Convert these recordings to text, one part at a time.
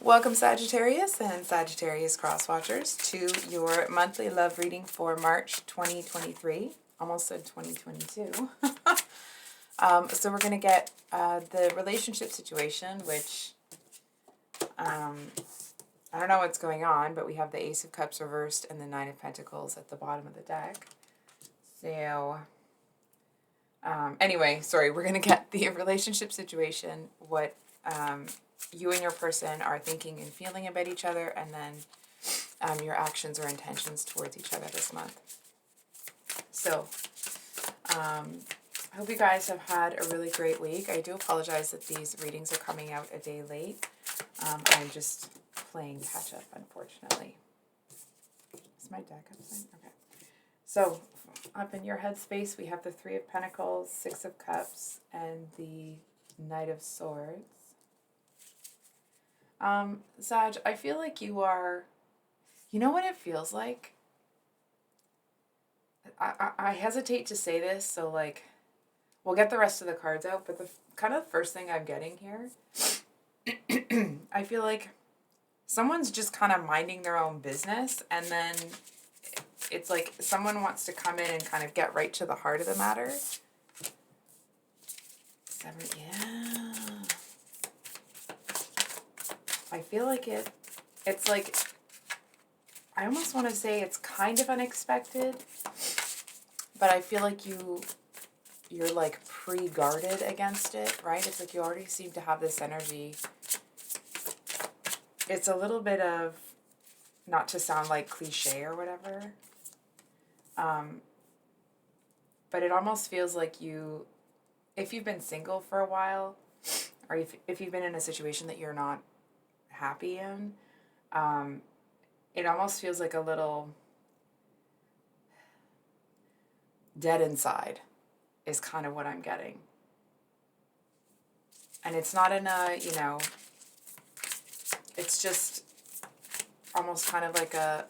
Welcome Sagittarius and Sagittarius Crosswatchers to your monthly love reading for March 2023. Almost said 2022. So we're going to get the relationship situation, which I don't know what's going on, but we have the Ace of Cups reversed and the Nine of Pentacles at the bottom of the deck. So anyway, sorry, we're going to get the relationship situation, what you and your person are thinking and feeling about each other, and then your actions or intentions towards each other this month. So, I hope you guys have had a really great week. I do apologize that these readings are coming out a day late. I'm just playing catch up, unfortunately. Is my deck upside? Okay. So, up in your headspace, we have the Three of Pentacles, Six of Cups, and the Knight of Swords. Sag, I feel like you are, you know what it feels like? I hesitate to say this, so like, we'll get the rest of the cards out, but the kind of first thing I'm getting here, I feel like someone's just kind of minding their own business, and then it's like someone wants to come in and kind of get right to the heart of the matter. Yeah. I feel like it's like, I almost want to say it's kind of unexpected, but I feel like you're like pre-guarded against it, right? It's like you already seem to have this energy. It's a little bit of, not to sound like cliche or whatever, but it almost feels like you, if you've been single for a while, or if you've been in a situation that you're not happy in, it almost feels like a little dead inside is kind of what I'm getting. And it's not in a, it's just almost kind of like a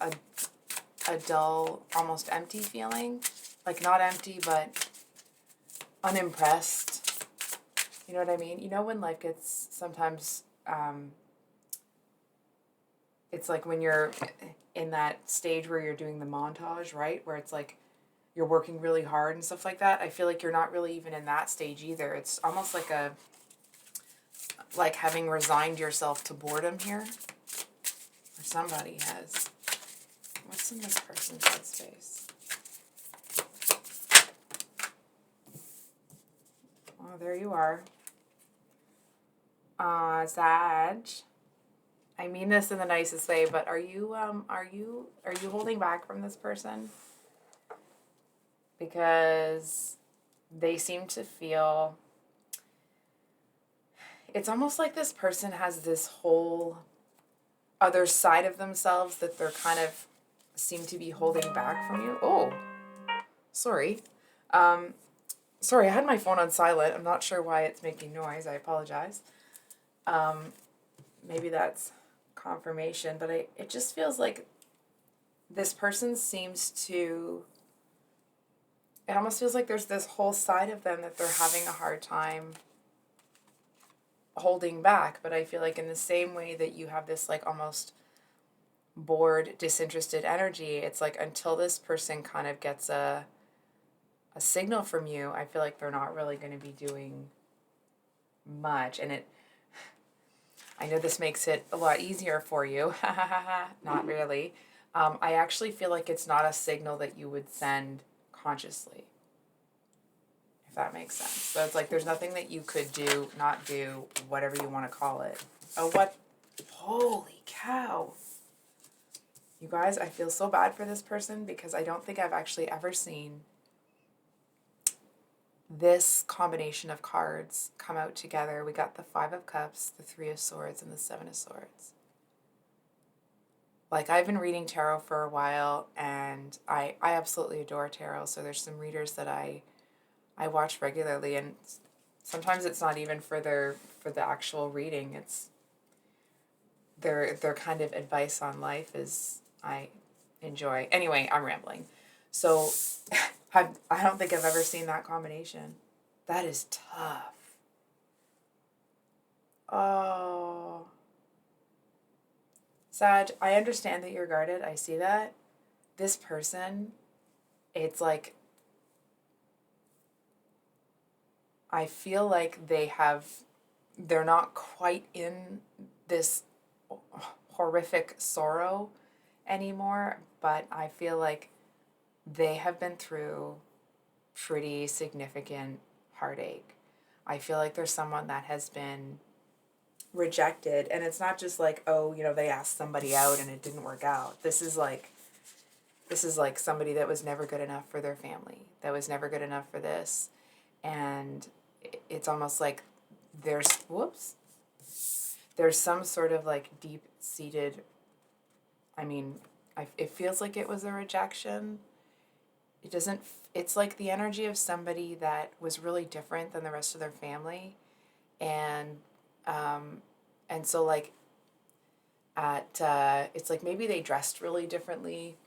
dull, almost empty feeling. Like not empty, but unimpressed. You know what I mean? You know when like it's sometimes, it's like when you're in that stage where you're doing the montage, right? Where it's like you're working really hard and stuff like that. I feel like you're not really even in that stage either. It's almost like having resigned yourself to boredom here. Or somebody has. What's in this person's headspace? Oh, there you are. Sag. I mean this in the nicest way, but are you holding back from this person? Because they seem to feel, it's almost like this person has this whole other side of themselves that they're kind of seem to be holding back from you. Oh, sorry. Sorry, I had my phone on silent. I'm not sure why it's making noise. I apologize. Maybe that's confirmation, but it just feels like this person seems to, it almost feels like there's this whole side of them that they're having a hard time holding back. But I feel like in the same way that you have this like almost bored, disinterested energy, it's like until this person kind of gets a signal from you, I feel like they're not really going to be doing much. And I know this makes it a lot easier for you. Not really. I actually feel like it's not a signal that you would send consciously, if that makes sense. So it's like there's nothing that you could do, not do, whatever you want to call it. Oh, what? Holy cow. You guys, I feel so bad for this person because I don't think I've actually ever seen this combination of cards come out together. We got the Five of Cups, the Three of Swords, and the Seven of Swords. Like, I've been reading tarot for a while, and I absolutely adore tarot, so there's some readers that I watch regularly, and sometimes it's not even for the actual reading, it's their kind of advice on life is I enjoy. Anyway, I'm rambling. So I don't think I've ever seen that combination. That is tough. Oh. Sag, I understand that you're guarded. I see that. This person, it's like, I feel like they're not quite in this horrific sorrow anymore, but I feel like they have been through pretty significant heartache. I feel like there's someone that has been rejected, and it's not just like, oh, they asked somebody out and it didn't work out. This is like somebody that was never good enough for their family, that was never good enough for this. And it's almost like there's some sort of like deep seated, I mean, it feels like it was a rejection. It doesn't, it's like the energy of somebody that was really different than the rest of their family. And, so like it's like maybe they dressed really differently,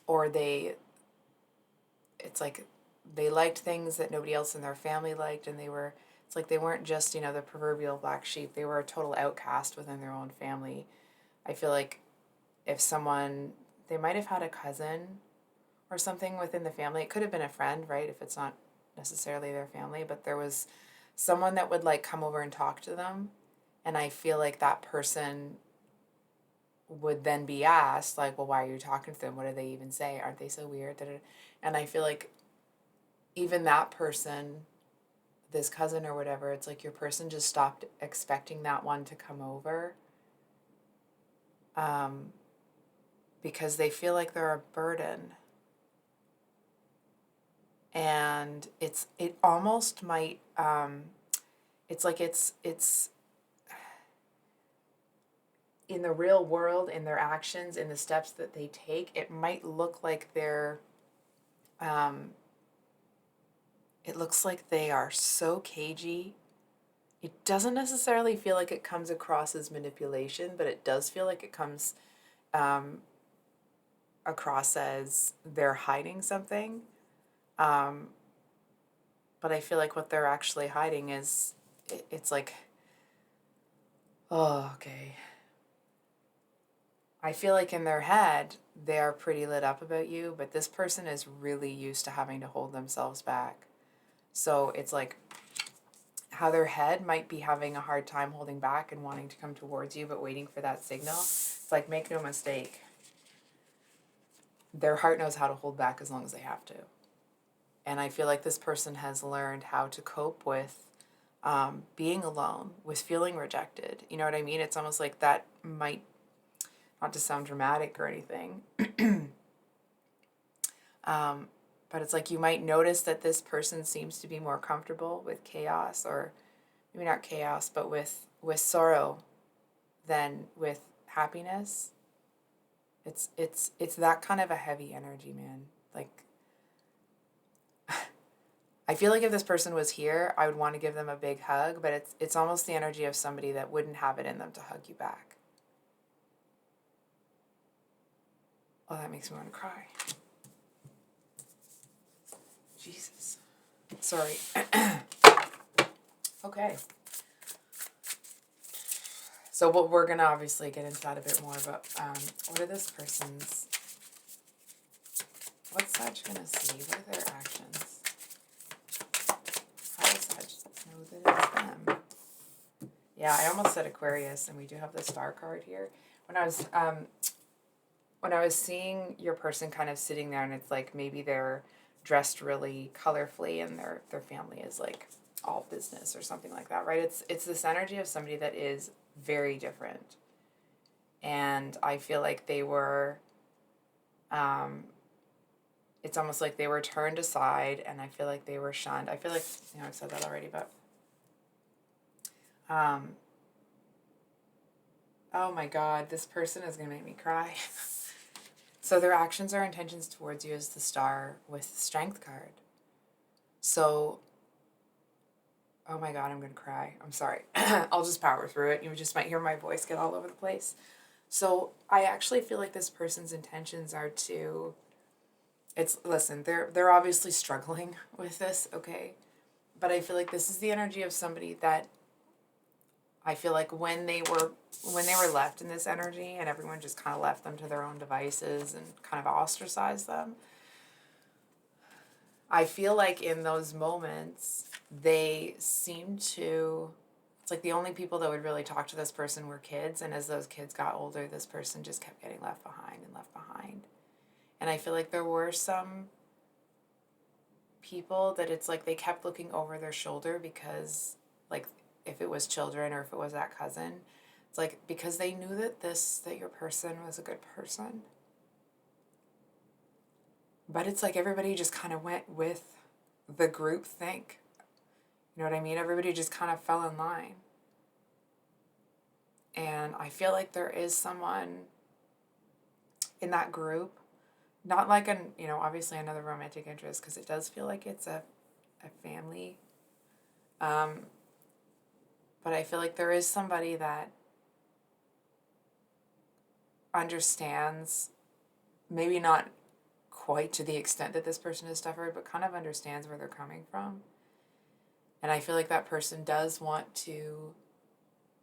or it's like they liked things that nobody else in their family liked, and it's like they weren't just, the proverbial black sheep. They were a total outcast within their own family. I feel like if they might have had a cousin or something within the family. It could have been a friend, right? If it's not necessarily their family, but there was someone that would like come over and talk to them. And I feel like that person would then be asked, like, well, why are you talking to them? What do they even say? Aren't they so weird? And I feel like even that person, this cousin or whatever, it's like your person just stopped expecting that one to come over, because they feel like they're a burden. And it almost might, it's like it's in the real world, in their actions, in the steps that they take, it might look like it looks like they are so cagey. It doesn't necessarily feel like it comes across as manipulation, but it does feel like it comes across as they're hiding something. But I feel like what they're actually hiding is, it's like, oh, okay. I feel like in their head, they are pretty lit up about you, but this person is really used to having to hold themselves back. So it's like how their head might be having a hard time holding back and wanting to come towards you, but waiting for that signal. It's like, make no mistake, their heart knows how to hold back as long as they have to. And I feel like this person has learned how to cope with being alone, with feeling rejected. You know what I mean? It's almost like that might, not to sound dramatic or anything, but it's like you might notice that this person seems to be more comfortable with chaos, or maybe not chaos, but with sorrow than with happiness. It's that kind of a heavy energy, man. Like, I feel like if this person was here, I would want to give them a big hug, but it's almost the energy of somebody that wouldn't have it in them to hug you back. Oh, that makes me want to cry. Jesus. Sorry. Okay. So we're going to obviously get into that a bit more, but what are this person's, what's Sag going to see? What are their actions? How does Sag know that it's them? Yeah, I almost said Aquarius, and we do have the star card here. When I was seeing your person kind of sitting there, and it's like maybe they're dressed really colorfully and their family is like all business or something like that, right? It's this energy of somebody that is very different. And I feel like they were, it's almost like they were turned aside, and I feel like they were shunned. I feel like, I've said that already, but, oh my God, this person is going to make me cry. So their actions or intentions towards you is the star with the strength card. So, oh my God, I'm going to cry. I'm sorry. I'll just power through it. You just might hear my voice get all over the place. So I actually feel like this person's intentions are to, listen, they're obviously struggling with this, okay? But I feel like this is the energy of somebody that I feel like when they were left in this energy and everyone just kind of left them to their own devices and kind of ostracized them, I feel like in those moments they seem to, it's like the only people that would really talk to this person were kids, and as those kids got older, this person just kept getting left behind and left behind. And I feel like there were some people that it's like they kept looking over their shoulder because, like, if it was children or if it was that cousin, it's like because they knew that your person was a good person. But it's like everybody just kind of went with the group think. You know what I mean? Everybody just kind of fell in line. And I feel like there is someone in that group, not like obviously another romantic interest, because it does feel like it's a family. But I feel like there is somebody that understands, maybe not quite to the extent that this person has suffered, but kind of understands where they're coming from. And I feel like that person does want to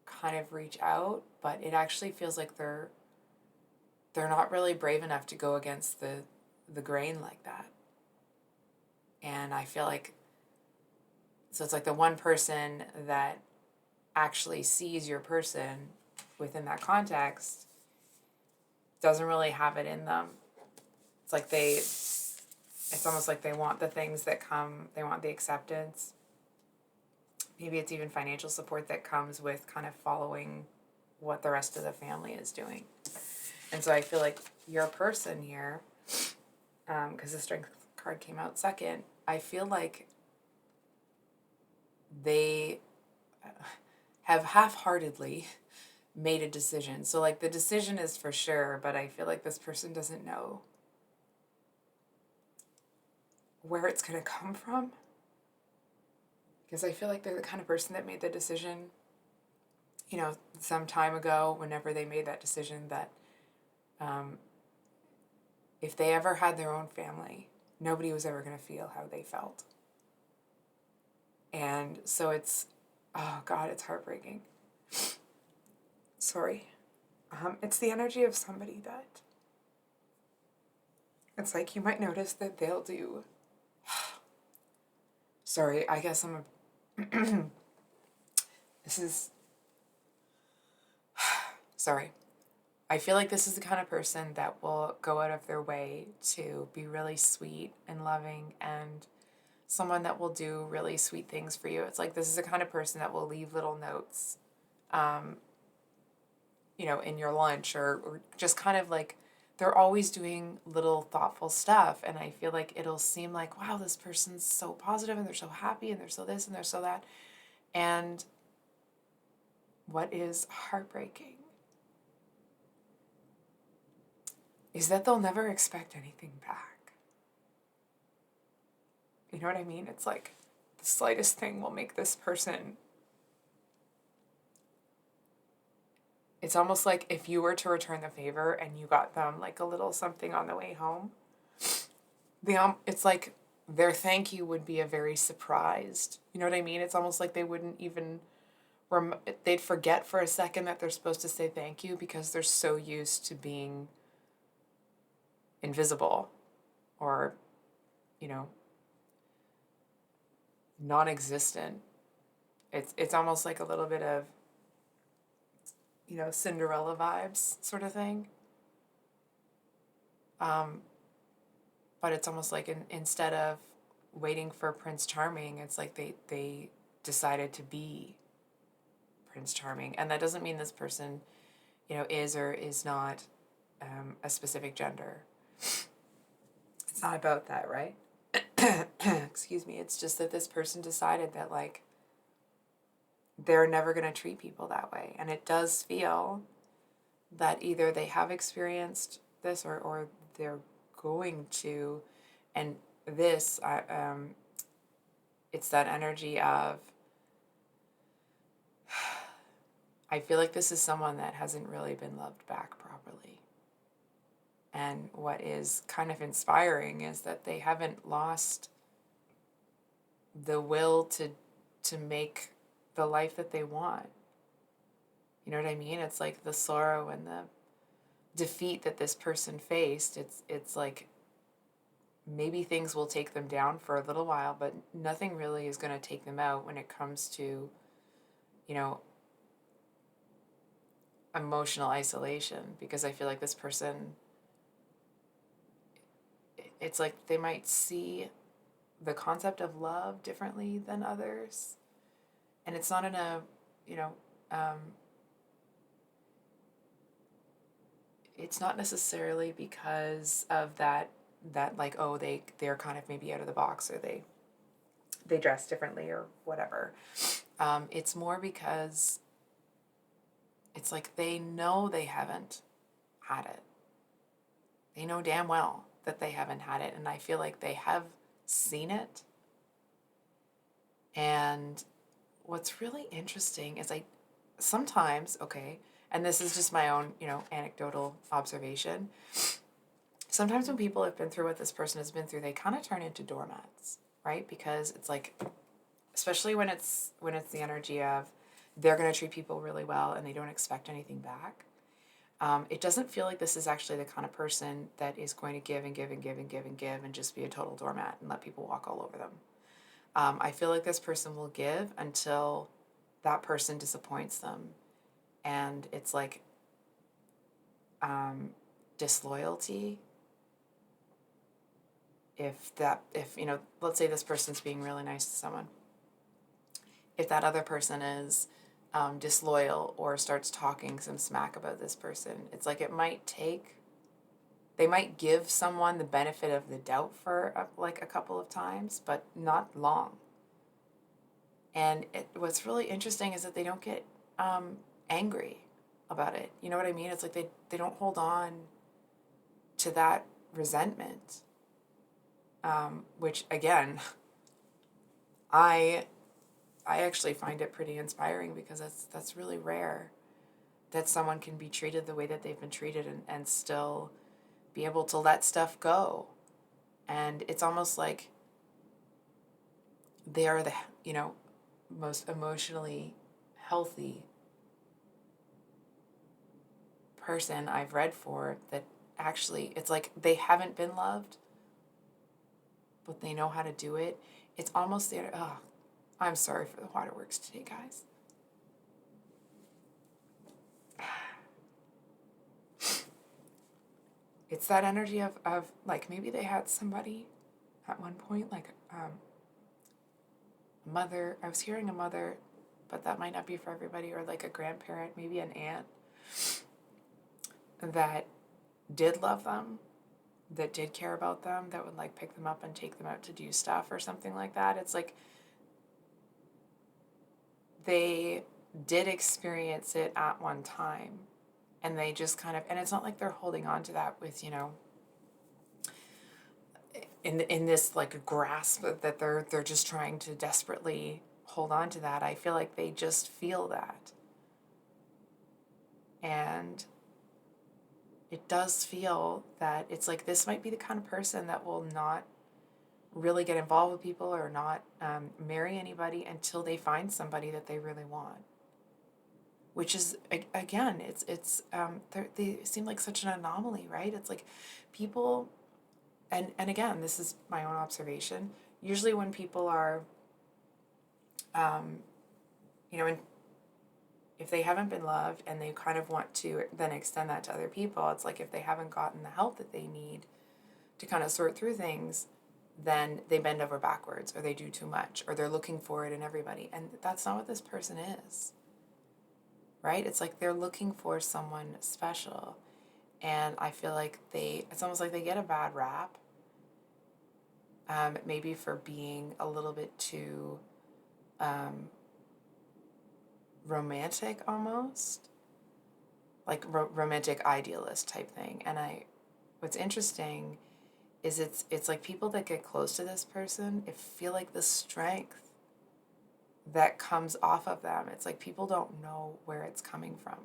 kind of reach out, but it actually feels like they're not really brave enough to go against the grain like that. And I feel like, so it's like the one person that actually sees your person within that context doesn't really have it in them. It's like it's almost like they want the things that come, they want the acceptance. Maybe it's even financial support that comes with kind of following what the rest of the family is doing. And so I feel like your person here, because the Strength card came out second, I feel like they have half-heartedly made a decision. So like the decision is for sure, but I feel like this person doesn't know where it's going to come from. Because I feel like they're the kind of person that made the decision, some time ago, whenever they made that decision, that if they ever had their own family, nobody was ever going to feel how they felt. And so it's, oh God, it's heartbreaking. Sorry. It's the energy of somebody that, it's like you might notice that they'll do, sorry, I guess I'm this is, sorry. I feel like this is the kind of person that will go out of their way to be really sweet and loving, and someone that will do really sweet things for you. It's like this is the kind of person that will leave little notes, in your lunch, or just kind of like they're always doing little thoughtful stuff. And I feel like it'll seem like, wow, this person's so positive and they're so happy and they're so this and they're so that. And what is heartbreaking is that they'll never expect anything back. You know what I mean? It's like the slightest thing will make this person, it's almost like if you were to return the favor and you got them like a little something on the way home, it's like their thank you would be a very surprised. You know what I mean? It's almost like they wouldn't even, they'd forget for a second that they're supposed to say thank you because they're so used to being invisible or, non-existent. It's almost like a little bit of, Cinderella vibes sort of thing. But it's almost like instead of waiting for Prince Charming, it's like they decided to be Prince Charming. And that doesn't mean this person, is or is not a specific gender. It's not about that, right? Excuse me. It's just that this person decided that, like, they're never going to treat people that way. And it does feel that either they have experienced this or they're going to. And this, it's that energy of, I feel like this is someone that hasn't really been loved back properly. And what is kind of inspiring is that they haven't lost the will to make the life that they want. You know what I mean? It's like the sorrow and the defeat that this person faced. It's like maybe things will take them down for a little while, but nothing really is going to take them out when it comes to, you know, emotional isolation, because I feel like this person, it's like they might see the concept of love differently than others. And it's not in a, you know, um, it's not necessarily because of that like, oh, they're kind of maybe out of the box, or they dress differently or whatever. It's more because it's like they know they haven't had it. They know damn well that they haven't had it, and I feel like they have seen it. And what's really interesting is I sometimes, okay, and this is just my own, anecdotal observation. Sometimes when people have been through what this person has been through, they kind of turn into doormats, right? Because it's like, especially when it's the energy of they're going to treat people really well and they don't expect anything back. It doesn't feel like this is actually the kind of person that is going to give and give and give and give and give and just be a total doormat and let people walk all over them. I feel like this person will give until that person disappoints them. And it's like disloyalty. If let's say this person's being really nice to someone. If that other person is disloyal or starts talking some smack about this person, it's like they might give someone the benefit of the doubt for like a couple of times, but not long. And what's really interesting is that they don't get angry about it. You know what I mean? It's like they don't hold on to that resentment, which again, I actually find it pretty inspiring, because that's really rare that someone can be treated the way that they've been treated, and still be able to let stuff go. And it's almost like they are the, most emotionally healthy person I've read for, that actually, it's like they haven't been loved, but they know how to do it. It's almost there. Oh, I'm sorry for the waterworks today, guys. It's that energy of like, maybe they had somebody at one point, like a mother. I was hearing a mother, but that might not be for everybody, or like a grandparent, maybe an aunt, that did love them, that did care about them, that would like pick them up and take them out to do stuff or something like that. It's like they did experience it at one time, and they just kind of, and it's not like they're holding on to that with, in this like grasp that they're just trying to desperately hold on to that. I feel like they just feel that. And it does feel that it's like this might be the kind of person that will not really get involved with people, or not marry anybody until they find somebody that they really want. Which is, again, they seem like such an anomaly, right? It's like people, and again, this is my own observation. Usually when people are, and if they haven't been loved and they kind of want to then extend that to other people, it's like if they haven't gotten the help that they need to kind of sort through things, then they bend over backwards, or they do too much, or they're looking for it in everybody. And that's not what this person is, right? It's like they're looking for someone special. And I feel like it's almost like they get a bad rap, maybe for being a little bit too romantic, almost like romantic idealist type thing. And what's interesting is it's like people that get close to this person, it feel like the strength that comes off of them. It's like people don't know where it's coming from.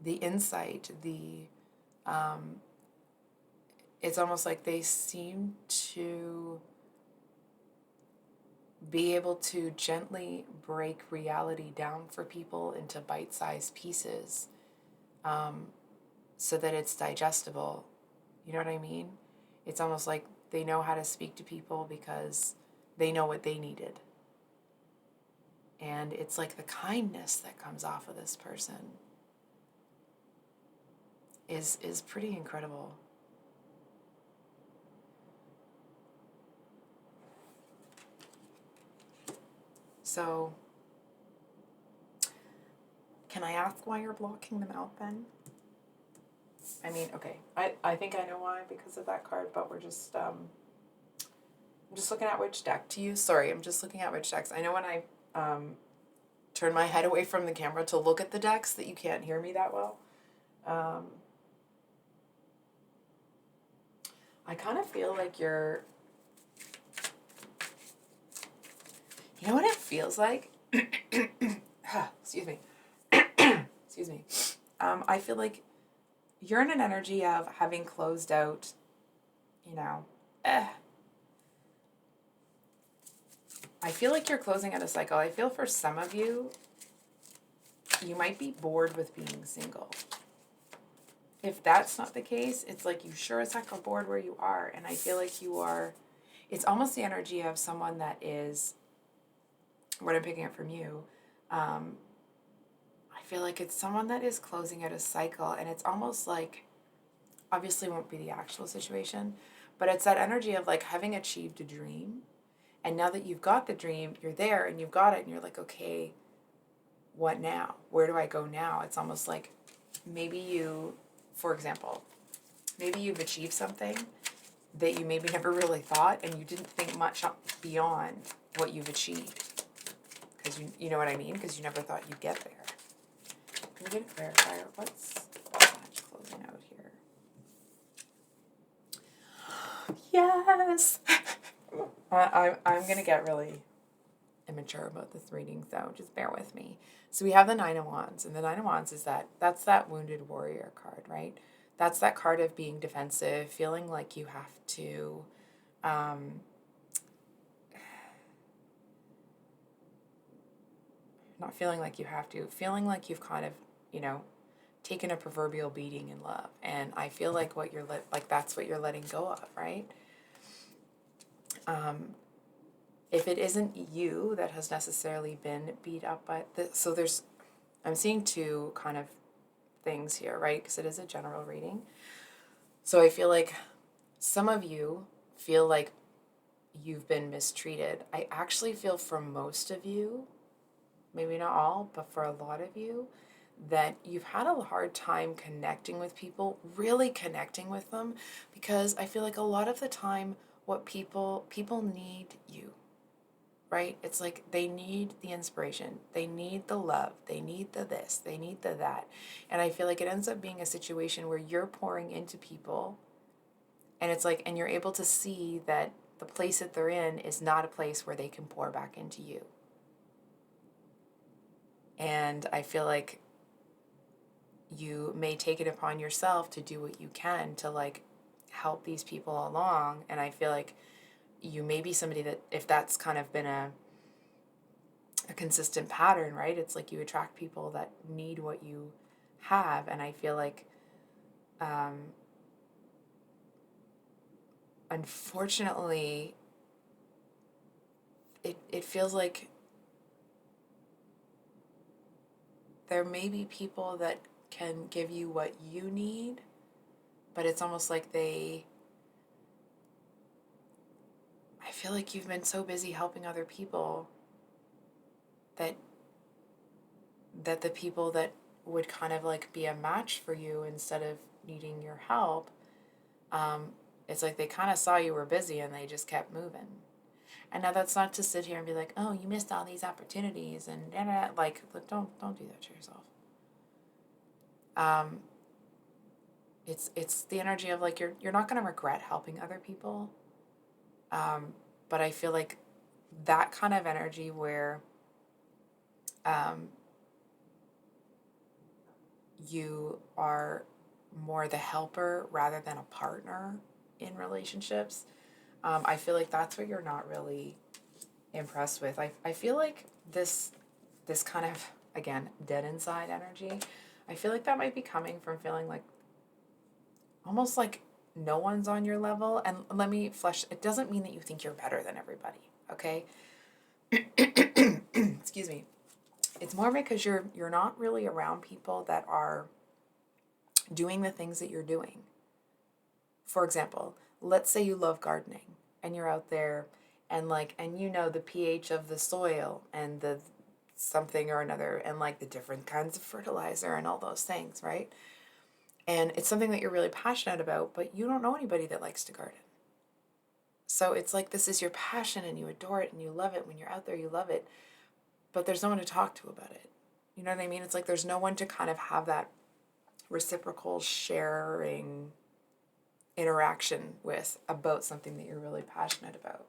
The insight, it's almost like they seem to be able to gently break reality down for people into bite-sized pieces, so that it's digestible. You know what I mean? It's almost like they know how to speak to people because they know what they needed. And it's like the kindness that comes off of this person is pretty incredible. So, can I ask why you're blocking them out then? I mean, okay, I think I know why, because of that card, but we're just, I'm just looking at which deck to use. Sorry, I'm just looking at which decks. I know when I turn my head away from the camera to look at the decks that you can't hear me that well. I kind of feel like you're, you know what it feels like? Excuse me. Excuse me. I feel like you're in an energy of having closed out, you know, I feel like you're closing out a cycle. I feel for some of you, you might be bored with being single. If that's not the case, it's like you sure as heck are bored where you are. And I feel like you are, it's almost the energy of someone that is, what I'm picking up from you, I feel like it's someone that is closing out a cycle, and it's almost like, obviously won't be the actual situation, but it's that energy of like having achieved a dream, and now that you've got the dream, you're there and you've got it, and you're like, okay, what now? Where do I go now? It's almost like maybe you, for example, maybe you've achieved something that you maybe never really thought, and you didn't think much beyond what you've achieved, because you know what I mean, because you never thought you'd get there. Can we get a clarifier? What's closing out here? Yes. I'm gonna get really immature about this reading, so just bear with me. So we have the Nine of Wands, and the Nine of Wands is that's that wounded warrior card, right? That's that card of being defensive, feeling like you have to, not feeling like you have to, feeling like you've kind of, you know, taken a proverbial beating in love. And I feel like what you're like that's what you're letting go of, right? If it isn't you that has necessarily been beat up by so there's, I'm seeing two kind of things here, right? Because it is a general reading. So I feel like some of you feel like you've been mistreated. I actually feel for most of you, maybe not all, but for a lot of you, that you've had a hard time connecting with people, really connecting with them, because I feel like a lot of the time what people need you, right? It's like they need the inspiration, they need the love, they need the this, they need the that. And I feel like it ends up being a situation where you're pouring into people, and it's like, and you're able to see that the place that they're in is not a place where they can pour back into you. And I feel like you may take it upon yourself to do what you can to like help these people along. And I feel like you may be somebody that, if that's kind of been a consistent pattern, right? It's like you attract people that need what you have. And I feel like, unfortunately, it feels like there may be people that can give you what you need, but it's almost like I feel like you've been so busy helping other people that the people that would kind of like be a match for you instead of needing your help, it's like they kind of saw you were busy and they just kept moving. And now that's not to sit here and be like, oh, you missed all these opportunities and like don't do that to yourself. It's the energy of like you're not going to regret helping other people, but I feel like that kind of energy where you are more the helper rather than a partner in relationships, I feel like that's what you're not really impressed with. I feel like this kind of, again, dead inside energy, I feel like that might be coming from feeling like almost like no one's on your level. And let me flesh, it doesn't mean that you think you're better than everybody, okay? Excuse me. It's more because you're not really around people that are doing the things that you're doing. For example, let's say you love gardening and you're out there and you know the pH of the soil and the something or another and like the different kinds of fertilizer and all those things, right? And it's something that you're really passionate about, but you don't know anybody that likes to garden. So it's like this is your passion and you adore it and you love it. When you're out there, you love it, but there's no one to talk to about it. You know what I mean? It's like there's no one to kind of have that reciprocal sharing interaction with about something that you're really passionate about.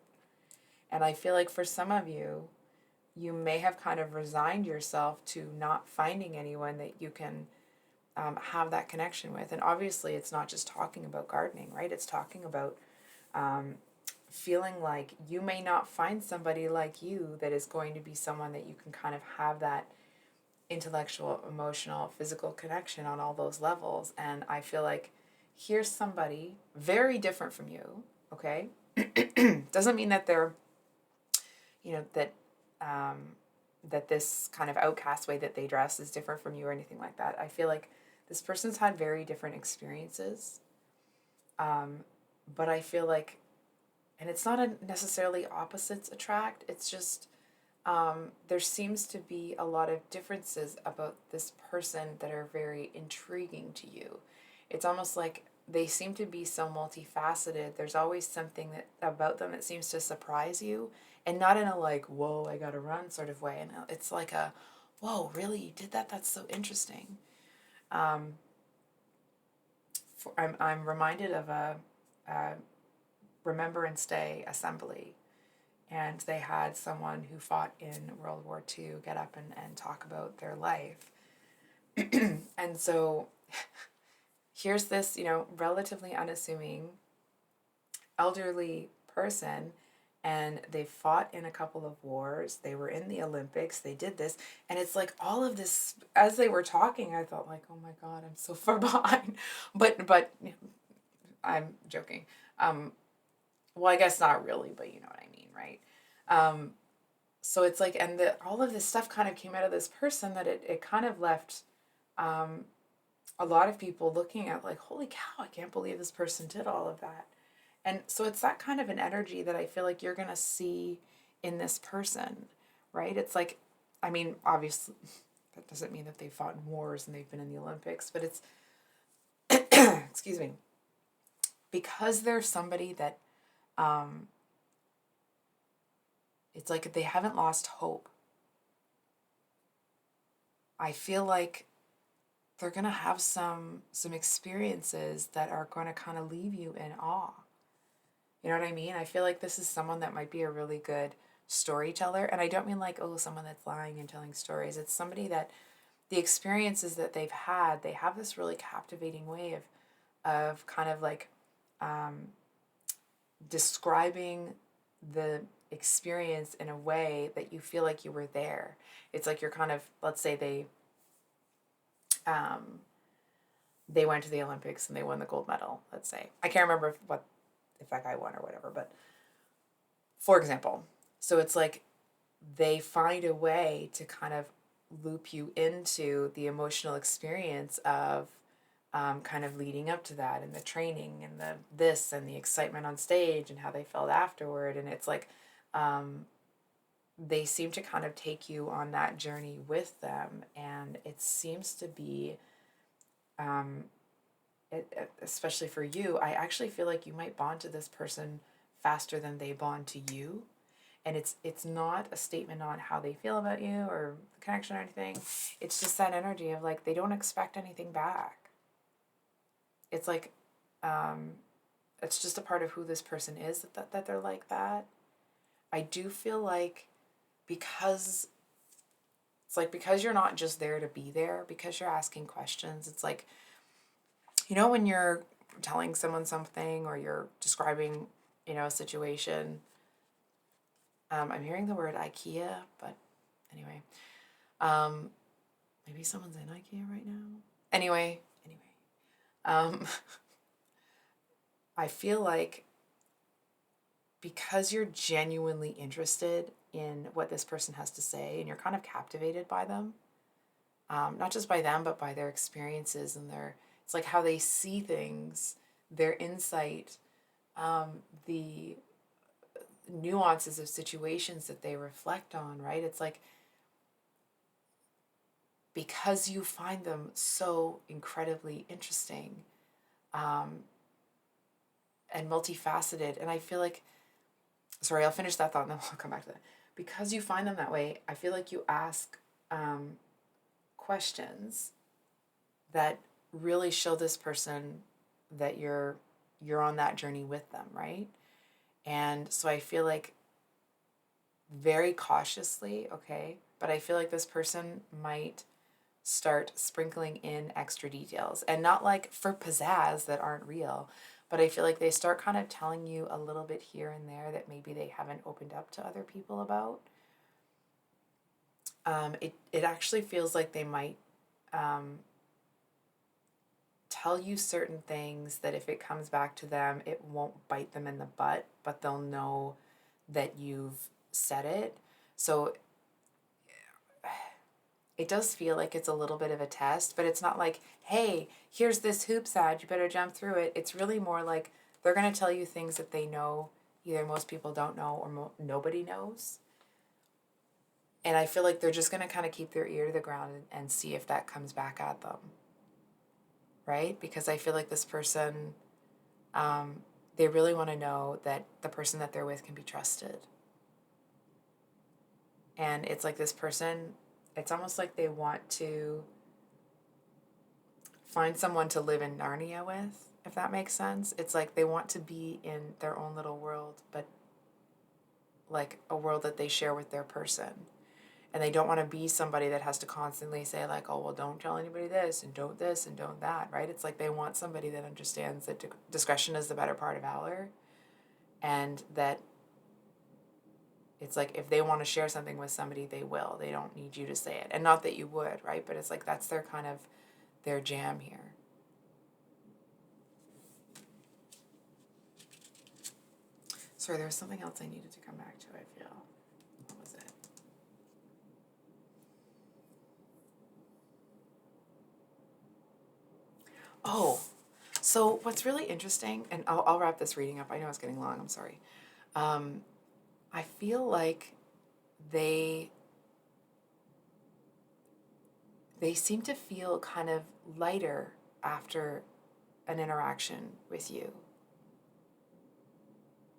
And I feel like for some of you, you may have kind of resigned yourself to not finding anyone that you can have that connection with. And obviously, it's not just talking about gardening, right? It's talking about feeling like you may not find somebody like you that is going to be someone that you can kind of have that intellectual, emotional, physical connection on all those levels. And I feel like here's somebody very different from you, okay? Doesn't mean that they're, that this kind of outcast way that they dress is different from you or anything like that. I feel like this person's had very different experiences. But I feel like, and it's not necessarily opposites attract, it's just there seems to be a lot of differences about this person that are very intriguing to you. It's almost like they seem to be so multifaceted. There's always something that about them that seems to surprise you, and not in a like, whoa, I gotta run sort of way. And it's like a, whoa, really, you did that? That's so interesting. I'm reminded of a Remembrance Day assembly, and they had someone who fought in World War II get up and talk about their life. And so here's this, relatively unassuming elderly person, and they fought in a couple of wars. They were in the Olympics. They did this. And it's like all of this, as they were talking, I thought like, oh my God, I'm so far behind. But I'm joking. Well, I guess not really, but you know what I mean, right? So it's like, and all of this stuff kind of came out of this person that it kind of left a lot of people looking at like, holy cow, I can't believe this person did all of that. And so it's that kind of an energy that I feel like you're going to see in this person, right? It's like, I mean, obviously, that doesn't mean that they fought in wars and they've been in the Olympics, but it's, excuse me, because they're somebody that, it's like they haven't lost hope. I feel like they're going to have some experiences that are going to kind of leave you in awe. You know what I mean? I feel like this is someone that might be a really good storyteller. And I don't mean like, oh, someone that's lying and telling stories. It's somebody that the experiences that they've had, they have this really captivating way of kind of like describing the experience in a way that you feel like you were there. It's like you're kind of, let's say they went to the Olympics and they won the gold medal, let's say. I can't remember if that guy won or whatever, but for example, so it's like they find a way to kind of loop you into the emotional experience of kind of leading up to that and the training and this and the excitement on stage and how they felt afterward. And it's like they seem to kind of take you on that journey with them. And it seems to be, especially for you, I actually feel like you might bond to this person faster than they bond to you. And it's not a statement on how they feel about you or the connection or anything. It's just that energy of like, they don't expect anything back. It's like, it's just a part of who this person is that they're like that. I do feel like because you're not just there to be there, because you're asking questions, it's like, when you're telling someone something or you're describing, a situation, I'm hearing the word IKEA, but anyway. Um, maybe someone's in IKEA right now. Anyway. Um, I feel like because you're genuinely interested in what this person has to say and you're kind of captivated by them, not just by them, but by their experiences and it's like how they see things, their insight, the nuances of situations that they reflect on, right? It's like because you find them so incredibly interesting, um, and multifaceted. And I feel like, sorry, I'll finish that thought and then I'll come back to that. Because you find them that way, I feel like you ask questions that really show this person that you're on that journey with them, right? And so I feel like very cautiously, okay, but I feel like this person might start sprinkling in extra details and not like for pizzazz that aren't real, but I feel like they start kind of telling you a little bit here and there that maybe they haven't opened up to other people about. It actually feels like they might um, tell you certain things that if it comes back to them, it won't bite them in the butt, but they'll know that you've said it. So it does feel like it's a little bit of a test, but it's not like, hey, here's this hoop sad, you better jump through it. It's really more like they're going to tell you things that they know either most people don't know or nobody knows. And I feel like they're just going to kind of keep their ear to the ground and see if that comes back at them. Right? Because I feel like this person, they really want to know that the person that they're with can be trusted. And it's like this person, it's almost like they want to find someone to live in Narnia with, if that makes sense. It's like they want to be in their own little world, but like a world that they share with their person. And they don't want to be somebody that has to constantly say like, oh, well, don't tell anybody this and don't that, right? It's like they want somebody that understands that discretion is the better part of valor, and that it's like if they want to share something with somebody, they will. They don't need you to say it. And not that you would, right? But it's like that's their kind of their jam here. Sorry, there was something else I needed to come back to, I feel. What was it? Oh, so what's really interesting, and I'll wrap this reading up. I know it's getting long. I'm sorry. Um, I feel like they they seem to feel kind of lighter after an interaction with you.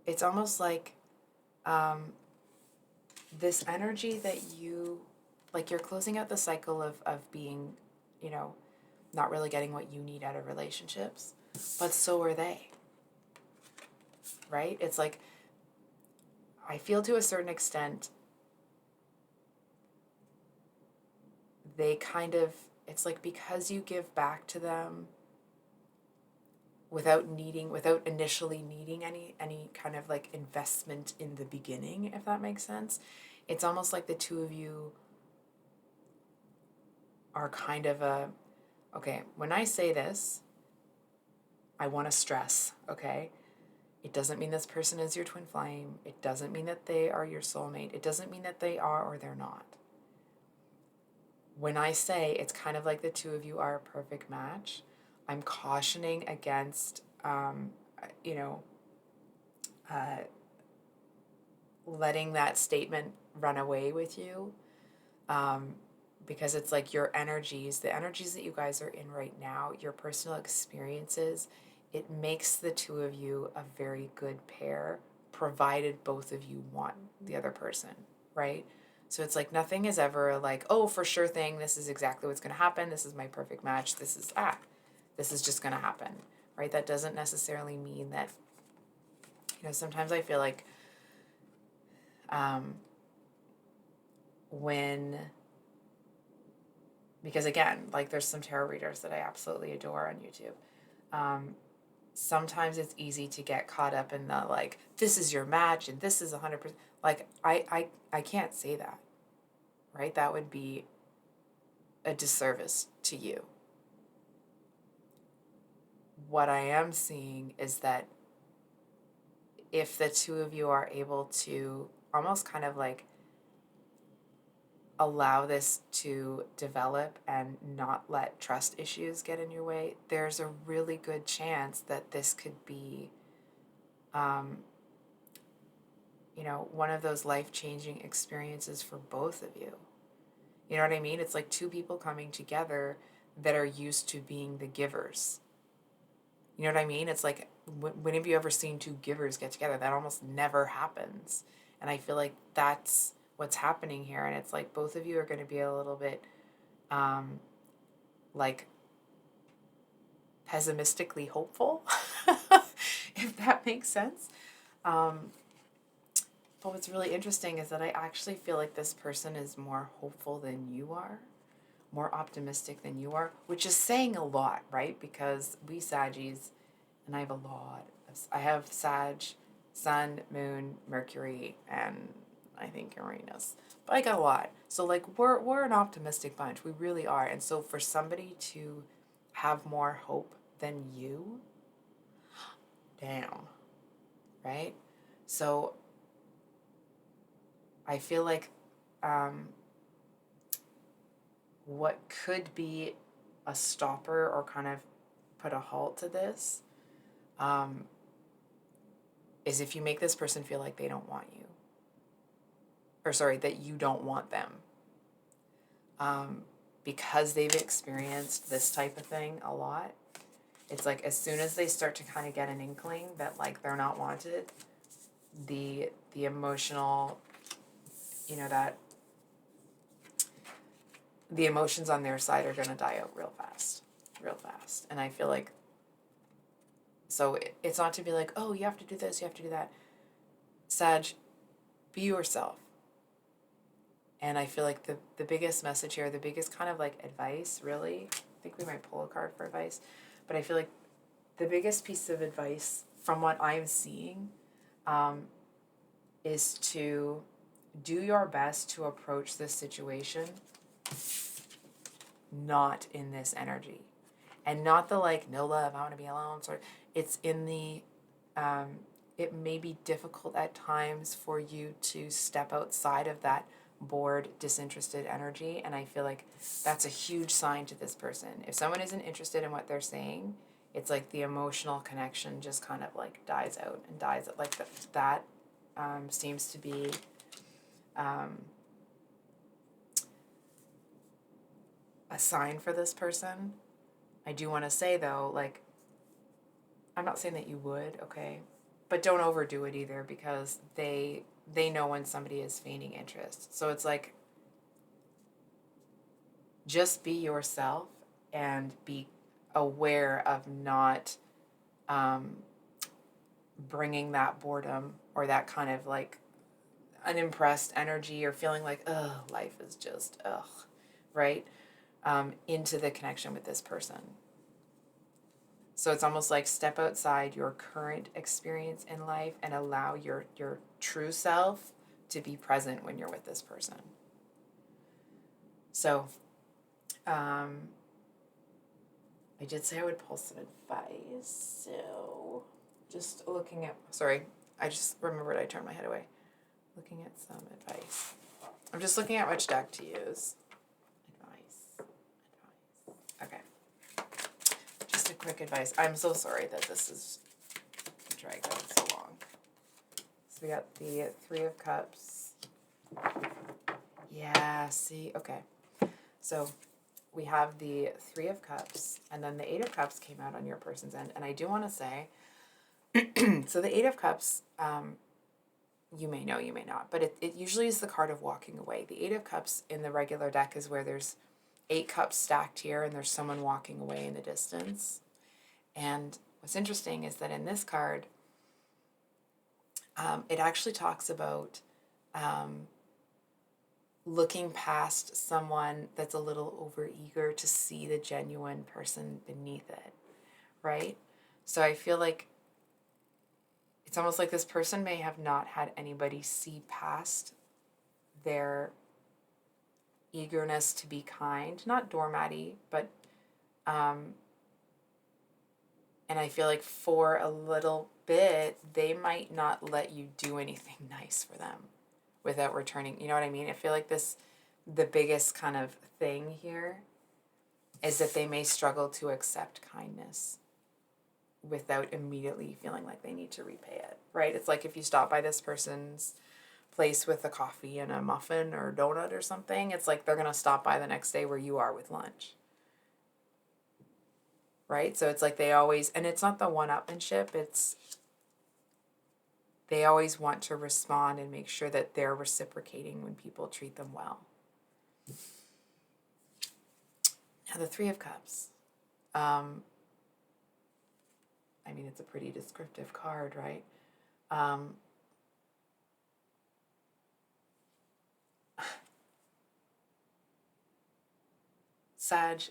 It's almost like um, this energy that like you're closing out the cycle of being, you know, not really getting what you need out of relationships, but so are they, right? It's like, I feel to a certain extent, they kind of, it's like because you give back to them without initially needing any kind of like investment in the beginning, if that makes sense. It's almost like the two of you are kind of okay, when I say this, I want to stress, okay? It doesn't mean this person is your twin flame. It doesn't mean that they are your soulmate. It doesn't mean that they are or they're not. When I say it's kind of like the two of you are a perfect match, I'm cautioning against, you know, uh, letting that statement run away with you. Because it's like your energies, the energies that you guys are in right now, your personal experiences, it makes the two of you a very good pair, provided both of you want the other person, right? So it's like nothing is ever like, oh, for sure thing, this is exactly what's going to happen. This is my perfect match. This is just going to happen, right? That doesn't necessarily mean that, sometimes I feel like when, because again, like there's some tarot readers that I absolutely adore on YouTube. Sometimes it's easy to get caught up in the like, this is your match and this is 100%. Like, I can't say that, right? That would be a disservice to you. What I am seeing is that if the two of you are able to almost kind of like allow this to develop and not let trust issues get in your way, there's a really good chance that this could be, um, one of those life-changing experiences for both of you. You know what I mean? It's like two people coming together that are used to being the givers. You know what I mean? It's like, when have you ever seen two givers get together? That almost never happens. And I feel like that's what's happening here. And it's like both of you are going to be a little bit, like, pessimistically hopeful, if that makes sense. But what's really interesting is that I actually feel like this person is more hopeful than you are, more optimistic than you are, which is saying a lot, right? Because we Saggies, and I have a lot I have Sag, Sun, Moon, Mercury, and I think Uranus. But I got a lot. So like we're an optimistic bunch. We really are. And so for somebody to have more hope than you, damn, right? So I feel like what could be a stopper or kind of put a halt to this is if you make this person feel like they don't want you. Or sorry, that you don't want them. Because they've experienced this type of thing a lot, it's like as soon as they start to kind of get an inkling that like they're not wanted, the emotional, that the emotions on their side are going to die out real fast. And I feel like, so it's not to be like, oh, you have to do this, you have to do that. Sag, be yourself. And I feel like the biggest message here, the biggest kind of like advice, really, I think we might pull a card for advice, but I feel like the biggest piece of advice from what I'm seeing is to do your best to approach this situation not in this energy. And not the like, no love, I want to be alone sort of. It's in the, it may be difficult at times for you to step outside of that bored, disinterested energy. And I feel like that's a huge sign to this person. If someone isn't interested in what they're saying, it's like the emotional connection just kind of like dies out and dies. Like that seems to be a sign for this person. I do want to say though, like, I'm not saying that you would, okay, but don't overdo it either, because they know when somebody is feigning interest. So it's like, just be yourself and be aware of not bringing that boredom or that kind of like unimpressed energy or feeling like, oh, life is just, ugh, right? Into the connection with this person. So it's almost like step outside your current experience in life and allow your true self to be present when you're with this person. So I did say I would pull some advice. So just looking at, sorry, I just remembered I turned my head away. Looking at some advice. I'm just looking at which deck to use. Advice. Okay. Just a quick advice. I'm so sorry that this is dragged out so long. So we got the Three of Cups. Yeah, see, okay. So we have the Three of Cups, and then the Eight of Cups came out on your person's end. And I do want to say, so the Eight of Cups, you may know, you may not, but it usually is the card of walking away. The Eight of Cups in the regular deck is where there's 8 cups stacked here and there's someone walking away in the distance. And what's interesting is that in this card, it actually talks about looking past someone that's a little overeager to see the genuine person beneath it, right? So I feel like it's almost like this person may have not had anybody see past their eagerness to be kind, not doormatty, but um, and I feel like for a little bit, they might not let you do anything nice for them without returning. You know what I mean? I feel like the biggest kind of thing here is that they may struggle to accept kindness without immediately feeling like they need to repay it, right? It's like if you stop by this person's place with a coffee and a muffin or donut or something, it's like they're going to stop by the next day where you are with lunch. Right? So it's like they always, and it's not the one-upmanship, it's they always want to respond and make sure that they're reciprocating when people treat them well. Now, the Three of Cups. I mean, it's a pretty descriptive card, right? Sag,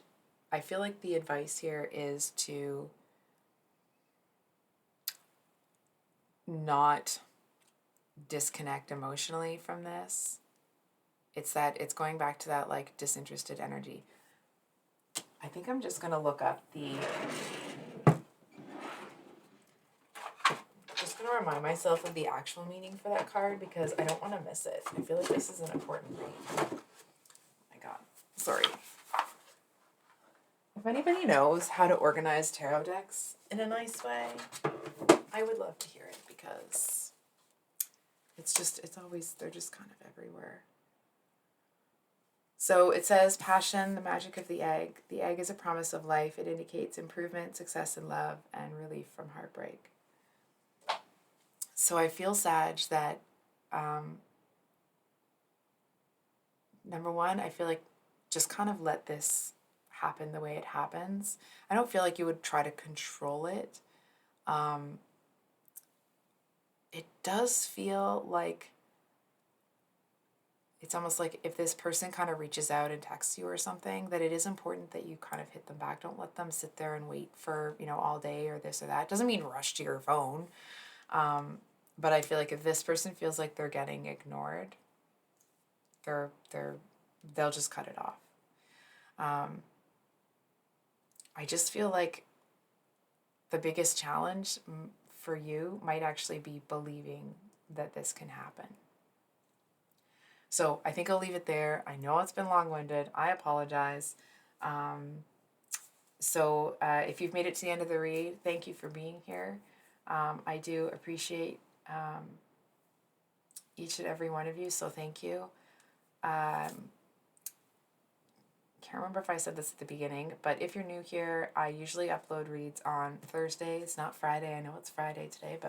I feel like the advice here is to not disconnect emotionally from this. It's going back to that like disinterested energy. I think I'm just going to look up just going to remind myself of the actual meaning for that card because I don't want to miss it. I feel like this is an important read. Oh my God. Sorry. If anybody knows how to organize tarot decks in a nice way, I would love to hear it because it's always, they're just kind of everywhere. So it says, passion, the magic of the egg. The egg is a promise of life. It indicates improvement, success in love, and relief from heartbreak. So I feel, Sag, that number one, I feel like just kind of let this happen the way it happens. I don't feel like you would try to control it. It does feel like it's almost like if this person kind of reaches out and texts you or something, that it is important that you kind of hit them back. Don't let them sit there and wait for, all day or this or that. It doesn't mean rush to your phone. But I feel like if this person feels like they're getting ignored, they'll just cut it off. I just feel like the biggest challenge for you might actually be believing that this can happen. So I think I'll leave it there. I know it's been long-winded. I apologize. So if you've made it to the end of the read, thank you for being here. I do appreciate each and every one of you, so thank you. Can't remember if I said this at the beginning, but if you're new here, I usually upload reads on Thursdays, not Friday. I know it's Friday today,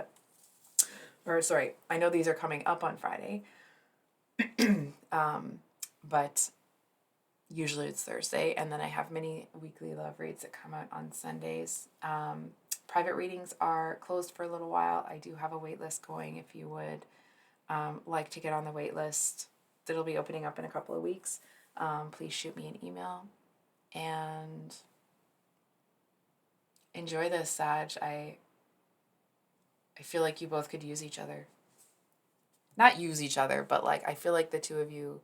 I know these are coming up on Friday. But usually it's Thursday, and then I have many weekly love reads that come out on Sundays. Private readings are closed for a little while. I do have a wait list going if you would like to get on the wait list. That'll be opening up in a couple of weeks. Please shoot me an email and enjoy this, Sag. I feel like you both could use each other. Not use each other, but like I feel like the two of you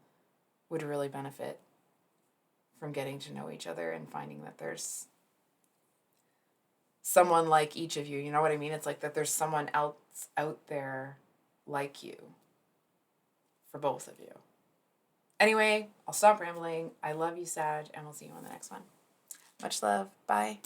would really benefit from getting to know each other and finding that there's someone like each of you. You know what I mean? It's like that there's someone else out there like you for both of you. Anyway, I'll stop rambling. I love you, Sag, and we'll see you on the next one. Much love. Bye.